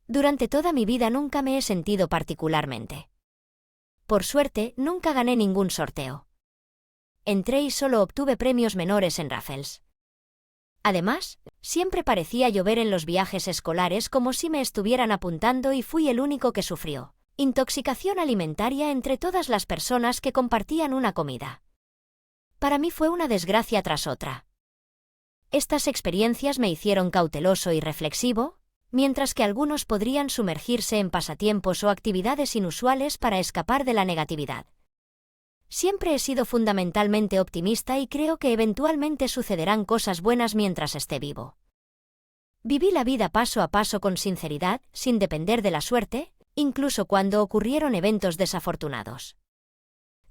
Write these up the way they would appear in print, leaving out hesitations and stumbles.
Durante toda mi vida nunca me he sentido particularmente. Por suerte, nunca gané ningún sorteo. Entré y solo obtuve premios menores en raffles. Además, siempre parecía llover en los viajes escolares como si me estuvieran apuntando y fui el único que sufrió intoxicación alimentaria entre todas las personas que compartían una comida. Para mí fue una desgracia tras otra. Estas experiencias me hicieron cauteloso y reflexivo, mientras que algunos podrían sumergirse en pasatiempos o actividades inusuales para escapar de la negatividad. Siempre he sido fundamentalmente optimista y creo que eventualmente sucederán cosas buenas mientras esté vivo. Viví la vida paso a paso con sinceridad, sin depender de la suerte, incluso cuando ocurrieron eventos desafortunados.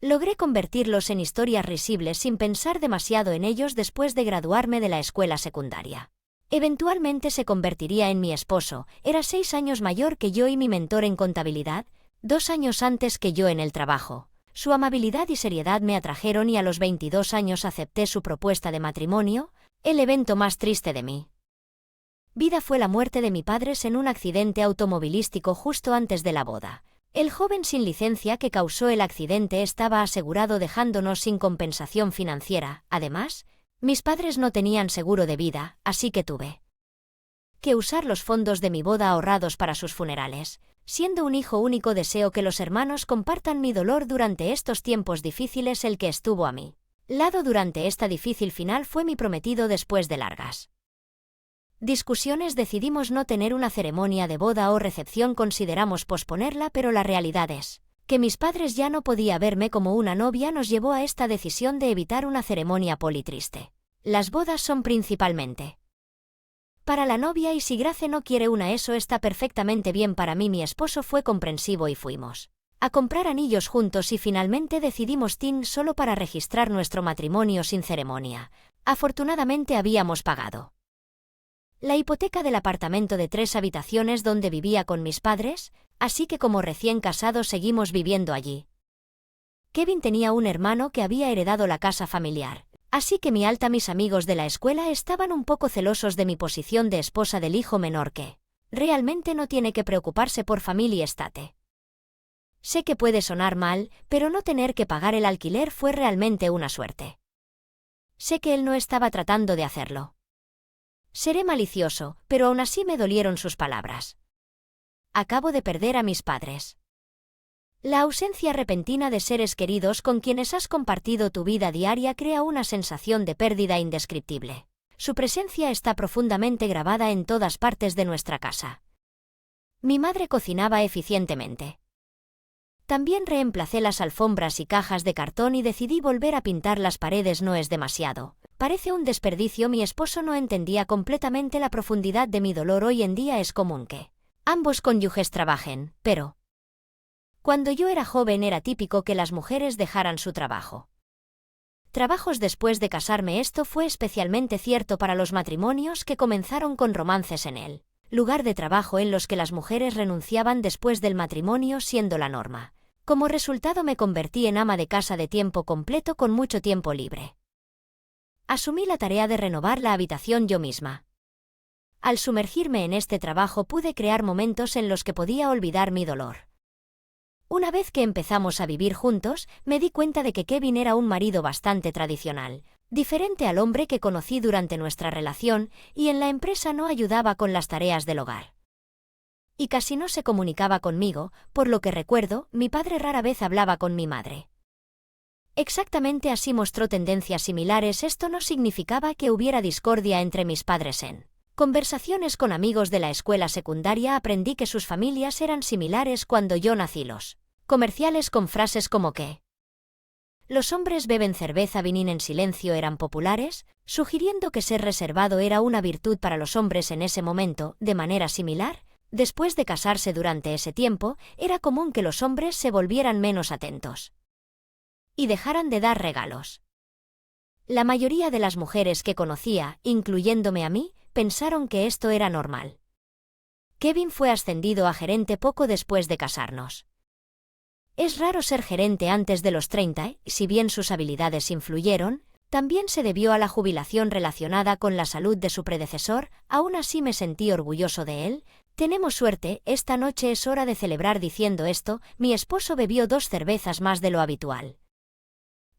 Logré convertirlos en historias risibles sin pensar demasiado en ellos después de graduarme de la escuela secundaria. Eventualmente se convertiría en mi esposo, era 6 años mayor que yo y mi mentor en contabilidad, 2 años antes que yo en el trabajo. Su amabilidad y seriedad me atrajeron y a los 22 años acepté su propuesta de matrimonio, el evento más triste de mi vida fue la muerte de mi padre en un accidente automovilístico justo antes de la boda. El joven sin licencia que causó el accidente estaba asegurado dejándonos sin compensación financiera. Además, mis padres no tenían seguro de vida, así que tuve que usar los fondos de mi boda ahorrados para sus funerales. Siendo un hijo único, deseo que los hermanos compartan mi dolor durante estos tiempos difíciles. El que estuvo a mi lado durante esta difícil final fue mi prometido. Después de largas discusiones decidimos no tener una ceremonia de boda o recepción, consideramos posponerla, pero la realidad es que mis padres ya no podían verme como una novia nos llevó a esta decisión de evitar una ceremonia politriste. Las bodas son principalmente para la novia y si Grace no quiere una, eso está perfectamente bien para mí. Mi esposo fue comprensivo y fuimos a comprar anillos juntos y finalmente decidimos TIN solo para registrar nuestro matrimonio sin ceremonia. Afortunadamente habíamos pagado la hipoteca del apartamento de 3 habitaciones donde vivía con mis padres, así que como recién casados seguimos viviendo allí. Kevin tenía un hermano que había heredado la casa familiar, así que mis amigos de la escuela estaban un poco celosos de mi posición de esposa del hijo menor que realmente no tiene que preocuparse por familia estate. Sé que puede sonar mal, pero no tener que pagar el alquiler fue realmente una suerte. Sé que él no estaba tratando de hacerlo. Seré malicioso, pero aún así me dolieron sus palabras. Acabo de perder a mis padres. La ausencia repentina de seres queridos con quienes has compartido tu vida diaria crea una sensación de pérdida indescriptible. Su presencia está profundamente grabada en todas partes de nuestra casa. Mi madre cocinaba eficientemente. También reemplacé las alfombras y cajas de cartón y decidí volver a pintar las paredes. No es demasiado. Parece un desperdicio. Mi esposo no entendía completamente la profundidad de mi dolor. Hoy en día es común que ambos cónyuges trabajen, pero cuando yo era joven era típico que las mujeres dejaran su trabajo. Trabajos después de casarme. Esto fue especialmente cierto para los matrimonios que comenzaron con romances en el lugar de trabajo en los que las mujeres renunciaban después del matrimonio, siendo la norma. Como resultado me convertí en ama de casa de tiempo completo con mucho tiempo libre. Asumí la tarea de renovar la habitación yo misma. Al sumergirme en este trabajo pude crear momentos en los que podía olvidar mi dolor. Una vez que empezamos a vivir juntos, me di cuenta de que Kevin era un marido bastante tradicional, diferente al hombre que conocí durante nuestra relación, y en la empresa no ayudaba con las tareas del hogar. Y casi no se comunicaba conmigo, por lo que recuerdo, mi padre rara vez hablaba con mi madre. Exactamente así mostró tendencias similares. Esto no significaba que hubiera discordia entre mis padres. En conversaciones con amigos de la escuela secundaria aprendí que sus familias eran similares cuando yo nací. Los comerciales con frases como que los hombres beben cerveza vinín en silencio eran populares, sugiriendo que ser reservado era una virtud para los hombres en ese momento. De manera similar, después de casarse durante ese tiempo, era común que los hombres se volvieran menos atentos y dejaran de dar regalos. La mayoría de las mujeres que conocía, incluyéndome a mí, pensaron que esto era normal. Kevin fue ascendido a gerente poco después de casarnos. Es raro ser gerente antes de los 30, y si bien sus habilidades influyeron, también se debió a la jubilación relacionada con la salud de su predecesor. Aún así me sentí orgulloso de él. Tenemos suerte, esta noche es hora de celebrar. Diciendo esto, mi esposo bebió 2 cervezas más de lo habitual.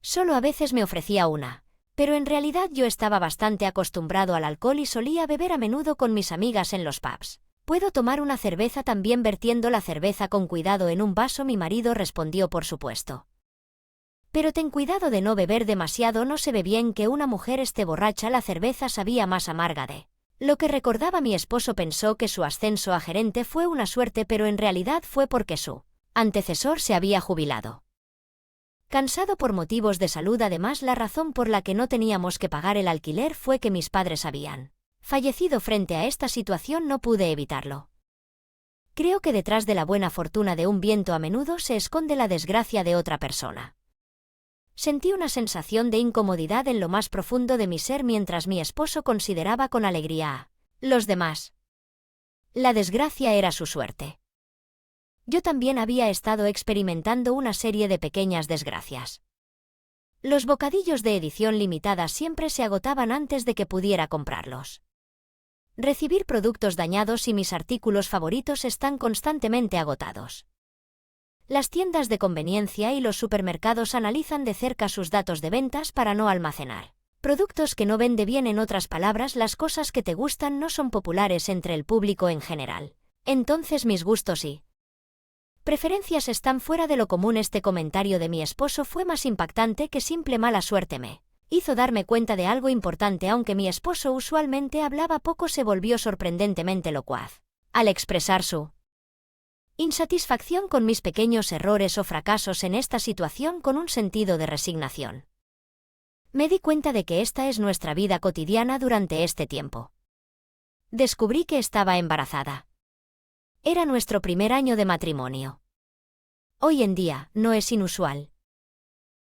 Solo a veces me ofrecía una, pero en realidad yo estaba bastante acostumbrado al alcohol y solía beber a menudo con mis amigas en los pubs. ¿Puedo tomar una cerveza también? Vertiendo la cerveza con cuidado en un vaso, mi marido respondió: por supuesto. Pero ten cuidado de no beber demasiado, no se ve bien que una mujer esté borracha. La cerveza sabía más amarga de lo que recordaba. Mi esposo pensó que su ascenso a gerente fue una suerte, pero en realidad fue porque su antecesor se había jubilado. Cansado por motivos de salud. Además, la razón por la que no teníamos que pagar el alquiler fue que mis padres habían fallecido. Frente a esta situación no pude evitarlo. Creo que detrás de la buena fortuna de un viento a menudo se esconde la desgracia de otra persona. Sentí una sensación de incomodidad en lo más profundo de mi ser mientras mi esposo consideraba con alegría a los demás. La desgracia era su suerte. Yo también había estado experimentando una serie de pequeñas desgracias. Los bocadillos de edición limitada siempre se agotaban antes de que pudiera comprarlos. Recibir productos dañados y mis artículos favoritos están constantemente agotados. Las tiendas de conveniencia y los supermercados analizan de cerca sus datos de ventas para no almacenar productos que no vende bien. En otras palabras, las cosas que te gustan no son populares entre el público en general. Entonces mis gustos y preferencias están fuera de lo común. Este comentario de mi esposo fue más impactante que simple mala suerte. Me hizo darme cuenta de algo importante. Aunque mi esposo usualmente hablaba poco, se volvió sorprendentemente locuaz al expresar su insatisfacción con mis pequeños errores o fracasos en esta situación con un sentido de resignación. Me di cuenta de que esta es nuestra vida cotidiana durante este tiempo. Descubrí que estaba embarazada. Era nuestro primer año de matrimonio. Hoy en día, no es inusual.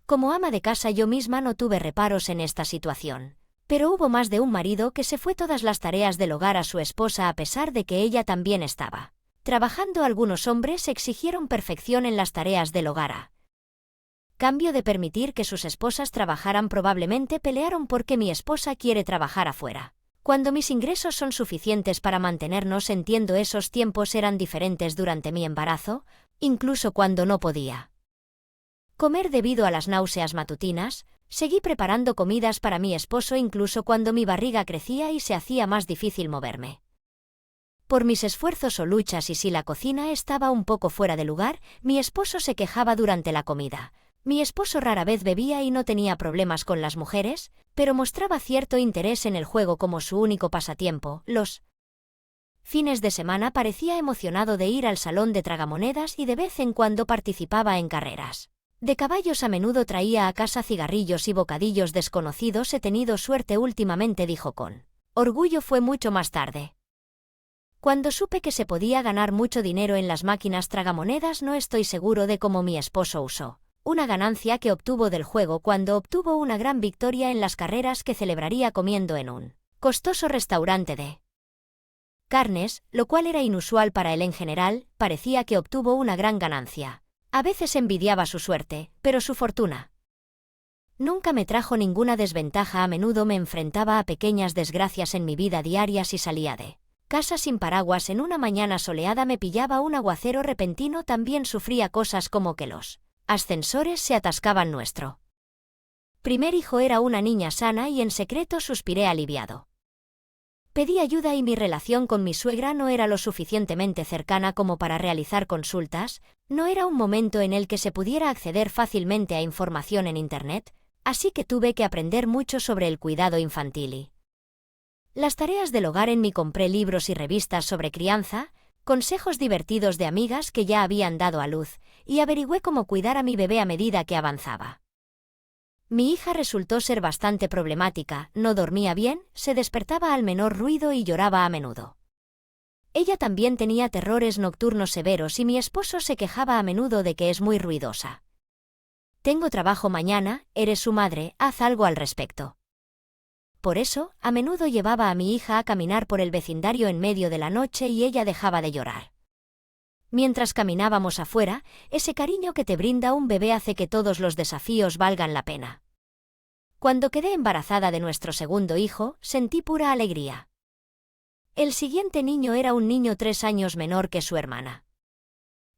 Como ama de casa yo misma no tuve reparos en esta situación, pero hubo más de un marido que se fue todas las tareas del hogar a su esposa a pesar de que ella también estaba trabajando. Algunos hombres exigieron perfección en las tareas del hogar a cambio de permitir que sus esposas trabajaran. Probablemente pelearon porque mi esposa quiere trabajar afuera cuando mis ingresos son suficientes para mantenernos. Entiendo, esos tiempos eran diferentes durante mi embarazo, incluso cuando no podía comer debido a las náuseas matutinas. Seguí preparando comidas para mi esposo incluso cuando mi barriga crecía y se hacía más difícil moverme. Por mis esfuerzos o luchas, y si la cocina estaba un poco fuera de lugar, mi esposo se quejaba durante la comida. Mi esposo rara vez bebía y no tenía problemas con las mujeres, pero mostraba cierto interés en el juego como su único pasatiempo. Los fines de semana parecía emocionado de ir al salón de tragamonedas y de vez en cuando participaba en carreras de caballos. A menudo traía a casa cigarrillos y bocadillos desconocidos. He tenido suerte últimamente, dijo con orgullo. Fue mucho más tarde cuando supe que se podía ganar mucho dinero en las máquinas tragamonedas. No estoy seguro de cómo mi esposo usó una ganancia que obtuvo del juego cuando obtuvo una gran victoria en las carreras que celebraría comiendo en un costoso restaurante de carnes, lo cual era inusual para él en general. Parecía que obtuvo una gran ganancia. A veces envidiaba su suerte, pero su fortuna nunca me trajo ninguna desventaja. A menudo me enfrentaba a pequeñas desgracias en mi vida diaria. Si salía de casa sin paraguas en una mañana soleada, me pillaba un aguacero repentino. También sufría cosas como que los ascensores se atascaban. Nuestro primer hijo era una niña sana y en secreto suspiré aliviado. Pedí ayuda y mi relación con mi suegra no era lo suficientemente cercana como para realizar consultas. No era un momento en el que se pudiera acceder fácilmente a información en Internet, así que tuve que aprender mucho sobre el cuidado infantil y las tareas del hogar. En mí compré libros y revistas sobre crianza, consejos divertidos de amigas que ya habían dado a luz, y averigüé cómo cuidar a mi bebé a medida que avanzaba. Mi hija resultó ser bastante problemática, no dormía bien, se despertaba al menor ruido y lloraba a menudo. Ella también tenía terrores nocturnos severos y mi esposo se quejaba a menudo de que es muy ruidosa. Tengo trabajo mañana, eres su madre, haz algo al respecto. Por eso, a menudo llevaba a mi hija a caminar por el vecindario en medio de la noche y ella dejaba de llorar. Mientras caminábamos afuera, ese cariño que te brinda un bebé hace que todos los desafíos valgan la pena. Cuando quedé embarazada de nuestro segundo hijo, sentí pura alegría. El siguiente niño era un niño 3 años menor que su hermana.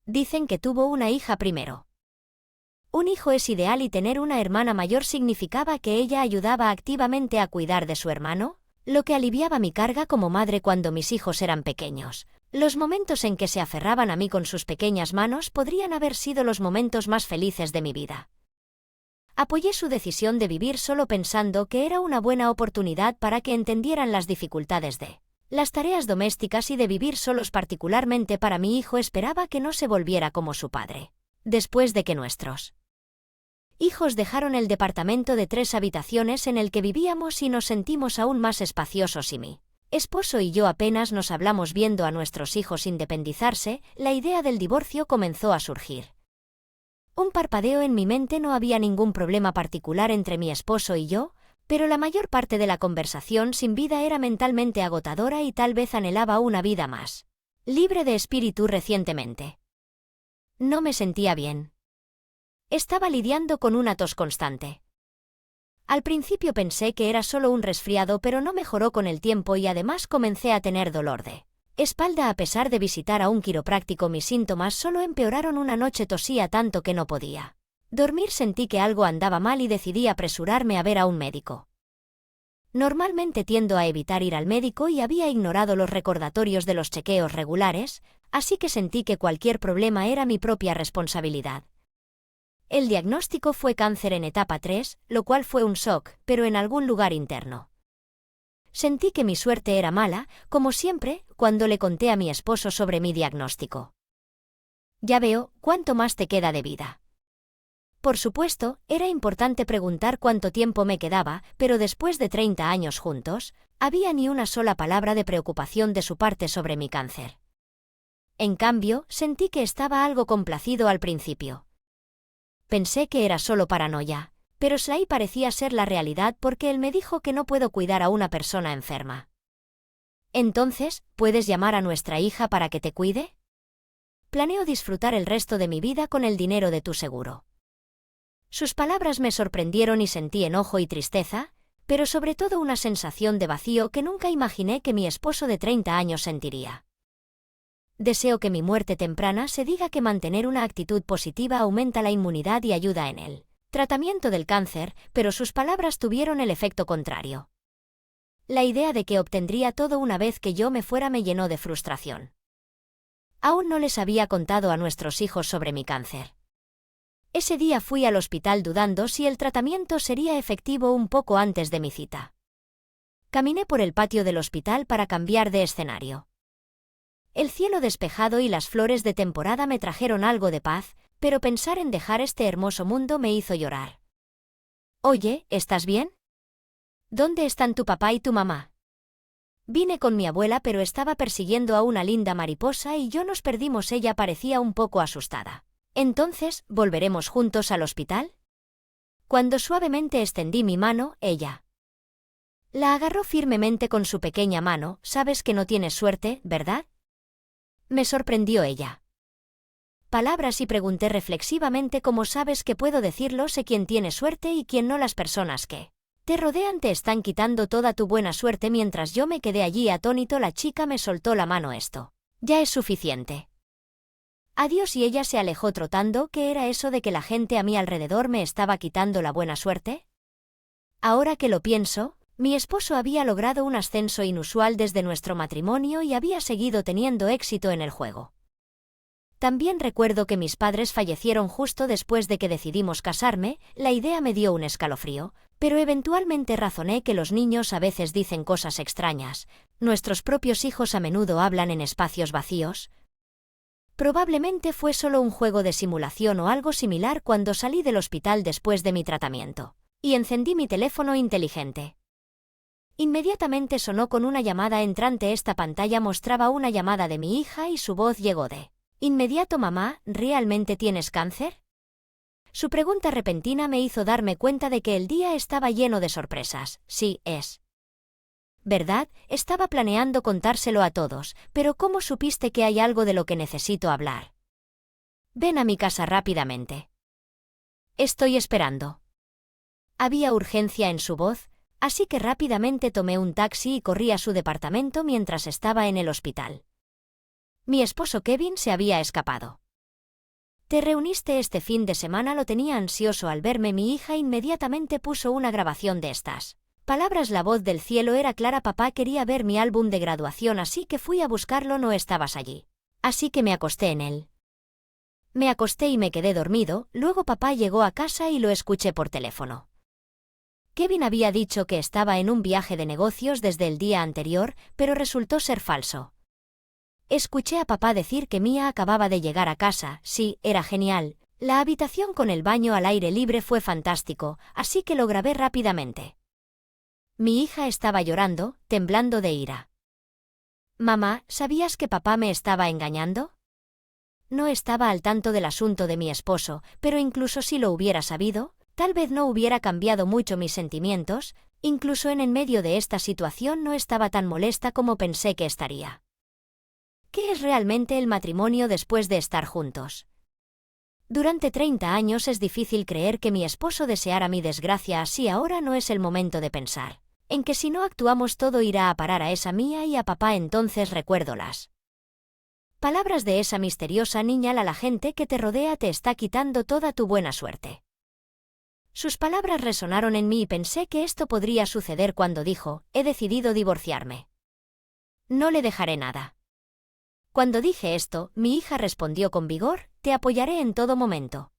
Dicen que tuvo una hija primero. Un hijo es ideal y tener una hermana mayor significaba que ella ayudaba activamente a cuidar de su hermano, lo que aliviaba mi carga como madre cuando mis hijos eran pequeños. Los momentos en que se aferraban a mí con sus pequeñas manos podrían haber sido los momentos más felices de mi vida. Apoyé su decisión de vivir solo pensando que era una buena oportunidad para que entendieran las dificultades de las tareas domésticas y de vivir solos, particularmente para mi hijo. Esperaba que no se volviera como su padre. Después de que nuestros hijos dejaron el departamento de 3 habitaciones en el que vivíamos y nos sentimos aún más espaciosos y mi esposo y yo apenas nos hablamos viendo a nuestros hijos independizarse, la idea del divorcio comenzó a surgir. Un parpadeo en mi mente. No había ningún problema particular entre mi esposo y yo, pero la mayor parte de la conversación sin vida era mentalmente agotadora y tal vez anhelaba una vida más libre de espíritu. Recientemente no me sentía bien. Estaba lidiando con una tos constante. Al principio pensé que era solo un resfriado, pero no mejoró con el tiempo y además comencé a tener dolor de espalda. A pesar de visitar a un quiropráctico, mis síntomas solo empeoraron. Una noche tosía tanto que no podía dormir. Sentí que algo andaba mal y decidí apresurarme a ver a un médico. Normalmente tiendo a evitar ir al médico y había ignorado los recordatorios de los chequeos regulares, así que sentí que cualquier problema era mi propia responsabilidad. El diagnóstico fue cáncer en etapa 3, lo cual fue un shock, pero en algún lugar interno sentí que mi suerte era mala, como siempre, cuando le conté a mi esposo sobre mi diagnóstico. Ya veo, ¿cuánto más te queda de vida? Por supuesto, era importante preguntar cuánto tiempo me quedaba, pero después de 30 años juntos, había ni una sola palabra de preocupación de su parte sobre mi cáncer. En cambio, sentí que estaba algo complacido al principio. Pensé que era solo paranoia, pero ahí parecía ser la realidad porque él me dijo que no puedo cuidar a una persona enferma. Entonces, ¿puedes llamar a nuestra hija para que te cuide? Planeo disfrutar el resto de mi vida con el dinero de tu seguro. Sus palabras me sorprendieron y sentí enojo y tristeza, pero sobre todo una sensación de vacío que nunca imaginé que mi esposo de 30 años sentiría. Deseo que mi muerte temprana se diga que mantener una actitud positiva aumenta la inmunidad y ayuda en el tratamiento del cáncer, pero sus palabras tuvieron el efecto contrario. La idea de que obtendría todo una vez que yo me fuera me llenó de frustración. Aún no les había contado a nuestros hijos sobre mi cáncer. Ese día fui al hospital dudando si el tratamiento sería efectivo un poco antes de mi cita. Caminé por el patio del hospital para cambiar de escenario. El cielo despejado y las flores de temporada me trajeron algo de paz, pero pensar en dejar este hermoso mundo me hizo llorar. Oye, ¿estás bien? ¿Dónde están tu papá y tu mamá? Vine con mi abuela, pero estaba persiguiendo a una linda mariposa y yo nos perdimos. Ella parecía un poco asustada. Entonces, ¿volveremos juntos al hospital? Cuando suavemente extendí mi mano, ella la agarró firmemente con su pequeña mano. Sabes que no tienes suerte, ¿verdad? Me sorprendió ella. Palabras y pregunté reflexivamente: ¿cómo sabes que puedo decirlo? Sé quién tiene suerte y quién no. Las personas que te rodean te están quitando toda tu buena suerte. Mientras yo me quedé allí atónito, la chica me soltó la mano. Esto ya es suficiente. Adiós. Y ella se alejó trotando. ¿Qué era eso de que la gente a mi alrededor me estaba quitando la buena suerte? Ahora que lo pienso, mi esposo había logrado un ascenso inusual desde nuestro matrimonio y había seguido teniendo éxito en el juego. También recuerdo que mis padres fallecieron justo después de que decidimos casarme. La idea me dio un escalofrío, pero eventualmente razoné que los niños a veces dicen cosas extrañas. Nuestros propios hijos a menudo hablan en espacios vacíos. Probablemente fue solo un juego de simulación o algo similar. Cuando salí del hospital después de mi tratamiento y encendí mi teléfono inteligente, inmediatamente sonó con una llamada entrante. Esta pantalla mostraba una llamada de mi hija y su voz llegó de inmediato: mamá, ¿realmente tienes cáncer? Su pregunta repentina me hizo darme cuenta de que el día estaba lleno de sorpresas. Sí, es verdad, estaba planeando contárselo a todos, pero ¿cómo supiste que hay algo de lo que necesito hablar? Ven a mi casa rápidamente. Estoy esperando. Había urgencia en su voz, Así que rápidamente tomé un taxi y corrí a su departamento mientras estaba en el hospital. Mi esposo Kevin se había escapado. «¿Te reuniste este fin de semana?», lo tenía ansioso al verme. Mi hija inmediatamente puso una grabación de estas palabras. La voz del cielo era clara. «Papá quería ver mi álbum de graduación, así que fui a buscarlo. No estabas allí. Así que me acosté en él». Me acosté y me quedé dormido. Luego papá llegó a casa y lo escuché por teléfono. Kevin había dicho que estaba en un viaje de negocios desde el día anterior, pero resultó ser falso. Escuché a papá decir que Mia acababa de llegar a casa. Sí, era genial. La habitación con el baño al aire libre fue fantástico, así que lo grabé rápidamente. Mi hija estaba llorando, temblando de ira. «Mamá, ¿sabías que papá me estaba engañando?». No estaba al tanto del asunto de mi esposo, pero incluso si lo hubiera sabido, tal vez no hubiera cambiado mucho mis sentimientos. Incluso en medio de esta situación no estaba tan molesta como pensé que estaría. ¿Qué es realmente el matrimonio después de estar juntos? Durante 30 años es difícil creer que mi esposo deseara mi desgracia así. Ahora no es el momento de pensar en que si no actuamos todo irá a parar a esa Mia y a papá. Entonces recuerdo las palabras de esa misteriosa niña: la gente que te rodea te está quitando toda tu buena suerte. Sus palabras resonaron en mí y pensé que esto podría suceder cuando dijo: «He decidido divorciarme. No le dejaré nada». Cuando dije esto, mi hija respondió con vigor: «Te apoyaré en todo momento».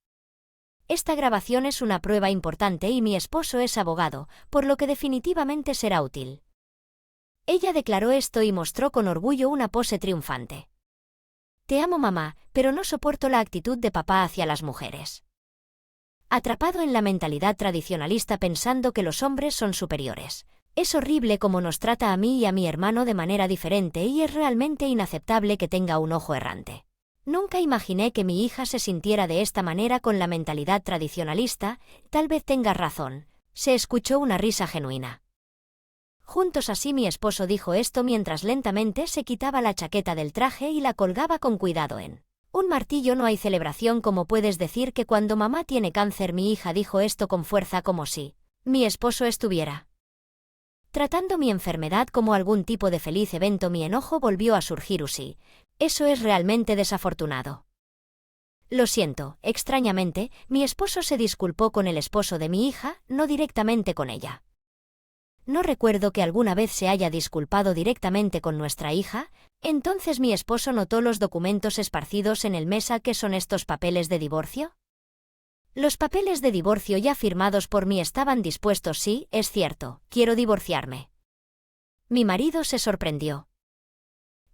Esta grabación es una prueba importante y mi esposo es abogado, por lo que definitivamente será útil. Ella declaró esto y mostró con orgullo una pose triunfante. «Te amo, mamá, pero no soporto la actitud de papá hacia las mujeres». Atrapado en la mentalidad tradicionalista pensando que los hombres son superiores. Es horrible cómo nos trata a mí y a mi hermano de manera diferente y es realmente inaceptable que tenga un ojo errante. Nunca imaginé que mi hija se sintiera de esta manera con la mentalidad tradicionalista. Tal vez tengas razón. Se escuchó una risa genuina. Juntos así mi esposo dijo esto mientras lentamente se quitaba la chaqueta del traje y la colgaba con cuidado en un martillo. «No hay celebración como puedes decir que cuando mamá tiene cáncer». Mi hija dijo esto con fuerza como si mi esposo estuviera tratando mi enfermedad como algún tipo de feliz evento. Mi enojo volvió a surgir. Sí, eso es realmente desafortunado. Lo siento. Extrañamente, mi esposo se disculpó con el esposo de mi hija, no directamente con ella. No recuerdo que alguna vez se haya disculpado directamente con nuestra hija. Entonces mi esposo notó los documentos esparcidos en el mesa. ¿Qué son estos papeles de divorcio? Los papeles de divorcio ya firmados por mí estaban dispuestos. Sí, es cierto, quiero divorciarme. Mi marido se sorprendió.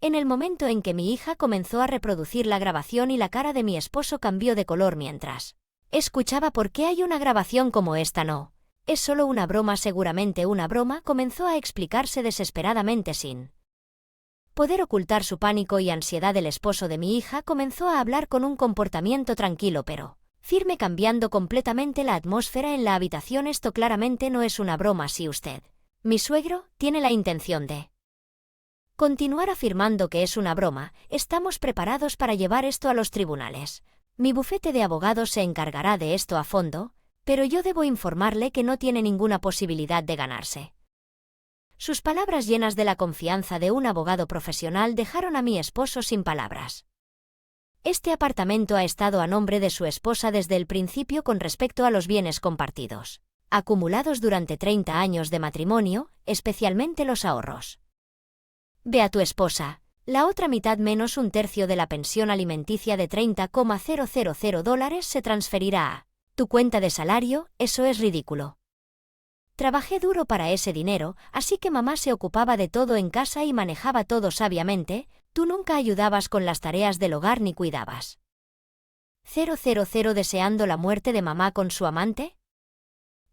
En el momento en que mi hija comenzó a reproducir la grabación y la cara de mi esposo cambió de color mientras escuchaba. «¿Por qué hay una grabación como esta? No. Es solo una broma, seguramente una broma», comenzó a explicarse desesperadamente sin poder ocultar su pánico y ansiedad. El esposo de mi hija comenzó a hablar con un comportamiento tranquilo pero firme, cambiando completamente la atmósfera en la habitación. «Esto claramente no es una broma. Si usted, mi suegro, tiene la intención de continuar afirmando que es una broma, estamos preparados para llevar esto a los tribunales. Mi bufete de abogados se encargará de esto a fondo, pero yo debo informarle que no tiene ninguna posibilidad de ganarse». Sus palabras, llenas de la confianza de un abogado profesional, dejaron a mi esposo sin palabras. Este apartamento ha estado a nombre de su esposa desde el principio con respecto a los bienes compartidos, acumulados durante 30 años de matrimonio, especialmente los ahorros. Ve a tu esposa. La otra mitad menos un tercio de la pensión alimenticia de $30,000 se transferirá a tu cuenta de salario. Eso es ridículo. Trabajé duro para ese dinero, así que mamá se ocupaba de todo en casa y manejaba todo sabiamente. Tú nunca ayudabas con las tareas del hogar ni cuidabas. 000 deseando la muerte de mamá con su amante.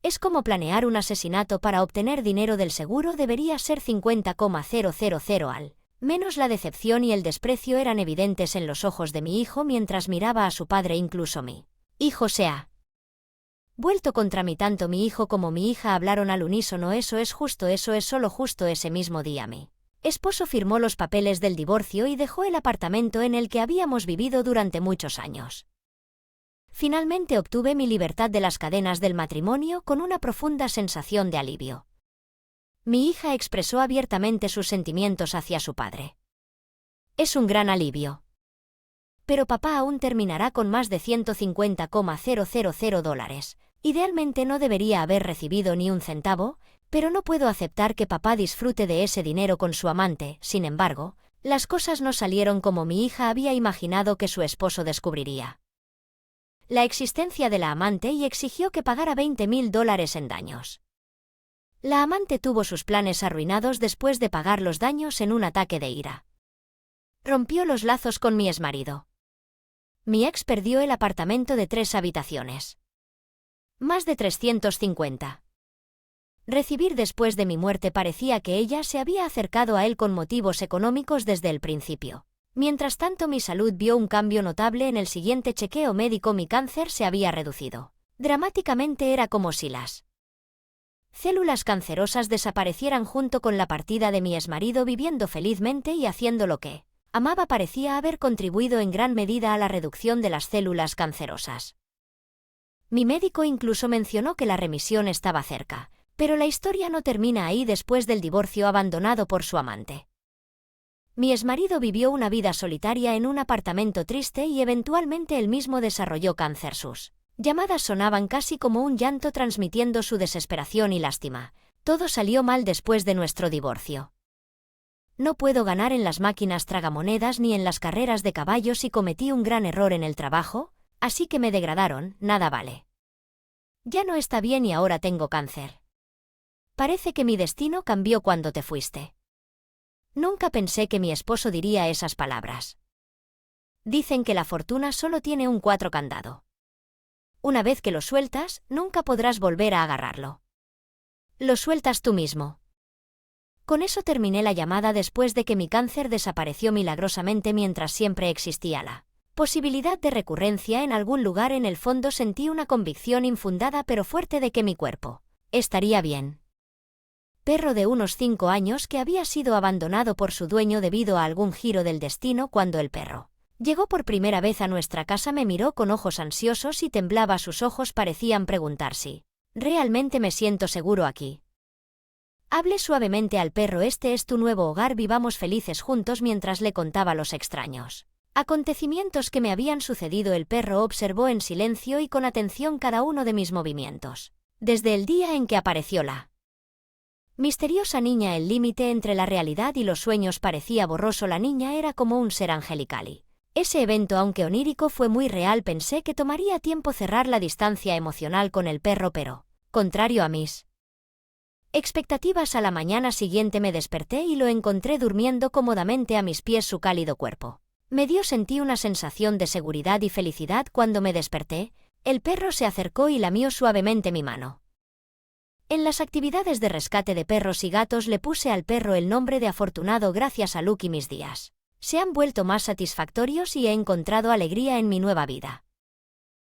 Es como planear un asesinato para obtener dinero del seguro. Debería ser 50,000 al menos. La decepción y el desprecio eran evidentes en los ojos de mi hijo mientras miraba a su padre. Incluso mi hijo se ha vuelto contra mí. Tanto mi hijo como mi hija hablaron al unísono. Eso es justo, eso es solo justo. Ese mismo día mi esposo firmó los papeles del divorcio y dejó el apartamento en el que habíamos vivido durante muchos años. Finalmente obtuve mi libertad de las cadenas del matrimonio con una profunda sensación de alivio. Mi hija expresó abiertamente sus sentimientos hacia su padre. Es un gran alivio. Pero papá aún terminará con más de $150,000. Idealmente no debería haber recibido ni un centavo, pero no puedo aceptar que papá disfrute de ese dinero con su amante. Sin embargo, las cosas no salieron como mi hija había imaginado que su esposo descubriría la existencia de la amante y exigió que pagara $20,000 en daños. La amante tuvo sus planes arruinados después de pagar los daños en un ataque de ira. Rompió los lazos con mi exmarido. Mi ex perdió el apartamento de 3 habitaciones. Más de 350. Recibir después de mi muerte parecía que ella se había acercado a él con motivos económicos desde el principio. Mientras tanto mi salud vio un cambio notable en el siguiente chequeo médico. Mi cáncer se había reducido. Dramáticamente era como si las células cancerosas desaparecieran junto con la partida de mi exmarido. Viviendo felizmente y haciendo lo que amaba parecía haber contribuido en gran medida a la reducción de las células cancerosas. Mi médico incluso mencionó que la remisión estaba cerca, pero la historia no termina ahí. Después del divorcio abandonado por su amante, mi exmarido vivió una vida solitaria en un apartamento triste y eventualmente él mismo desarrolló cáncer. Sus llamadas sonaban casi como un llanto transmitiendo su desesperación y lástima. Todo salió mal después de nuestro divorcio. No puedo ganar en las máquinas tragamonedas ni en las carreras de caballos y cometí un gran error en el trabajo, así que me degradaron. Nada vale. Ya no está bien y ahora tengo cáncer. Parece que mi destino cambió cuando te fuiste. Nunca pensé que mi esposo diría esas palabras. Dicen que la fortuna solo tiene un 4 candado. Una vez que lo sueltas, nunca podrás volver a agarrarlo. Lo sueltas tú mismo. Con eso terminé la llamada después de que mi cáncer desapareció milagrosamente. Mientras siempre existía la posibilidad de recurrencia en algún lugar, en el fondo sentí una convicción infundada pero fuerte de que mi cuerpo estaría bien. Perro de unos 5 años que había sido abandonado por su dueño debido a algún giro del destino. Cuando el perro llegó por primera vez a nuestra casa me miró con ojos ansiosos y temblaba. Sus ojos parecían preguntar si realmente me siento seguro aquí. Hablé suavemente al perro. Este es tu nuevo hogar, vivamos felices juntos. Mientras le contaba los extraños acontecimientos que me habían sucedido, el perro observó en silencio y con atención cada uno de mis movimientos. Desde el día en que apareció la misteriosa niña, el límite entre la realidad y los sueños parecía borroso. La niña era como un ser angelical y ese evento, aunque onírico, fue muy real. Pensé que tomaría tiempo cerrar la distancia emocional con el perro, pero, contrario a mis expectativas, a la mañana siguiente me desperté y lo encontré durmiendo cómodamente a mis pies. Su cálido cuerpo sentí una sensación de seguridad y felicidad. Cuando me desperté, el perro se acercó y lamió suavemente mi mano. En las actividades de rescate de perros y gatos le puse al perro el nombre de Afortunado. Gracias a Luke mis días se han vuelto más satisfactorios y he encontrado alegría en mi nueva vida.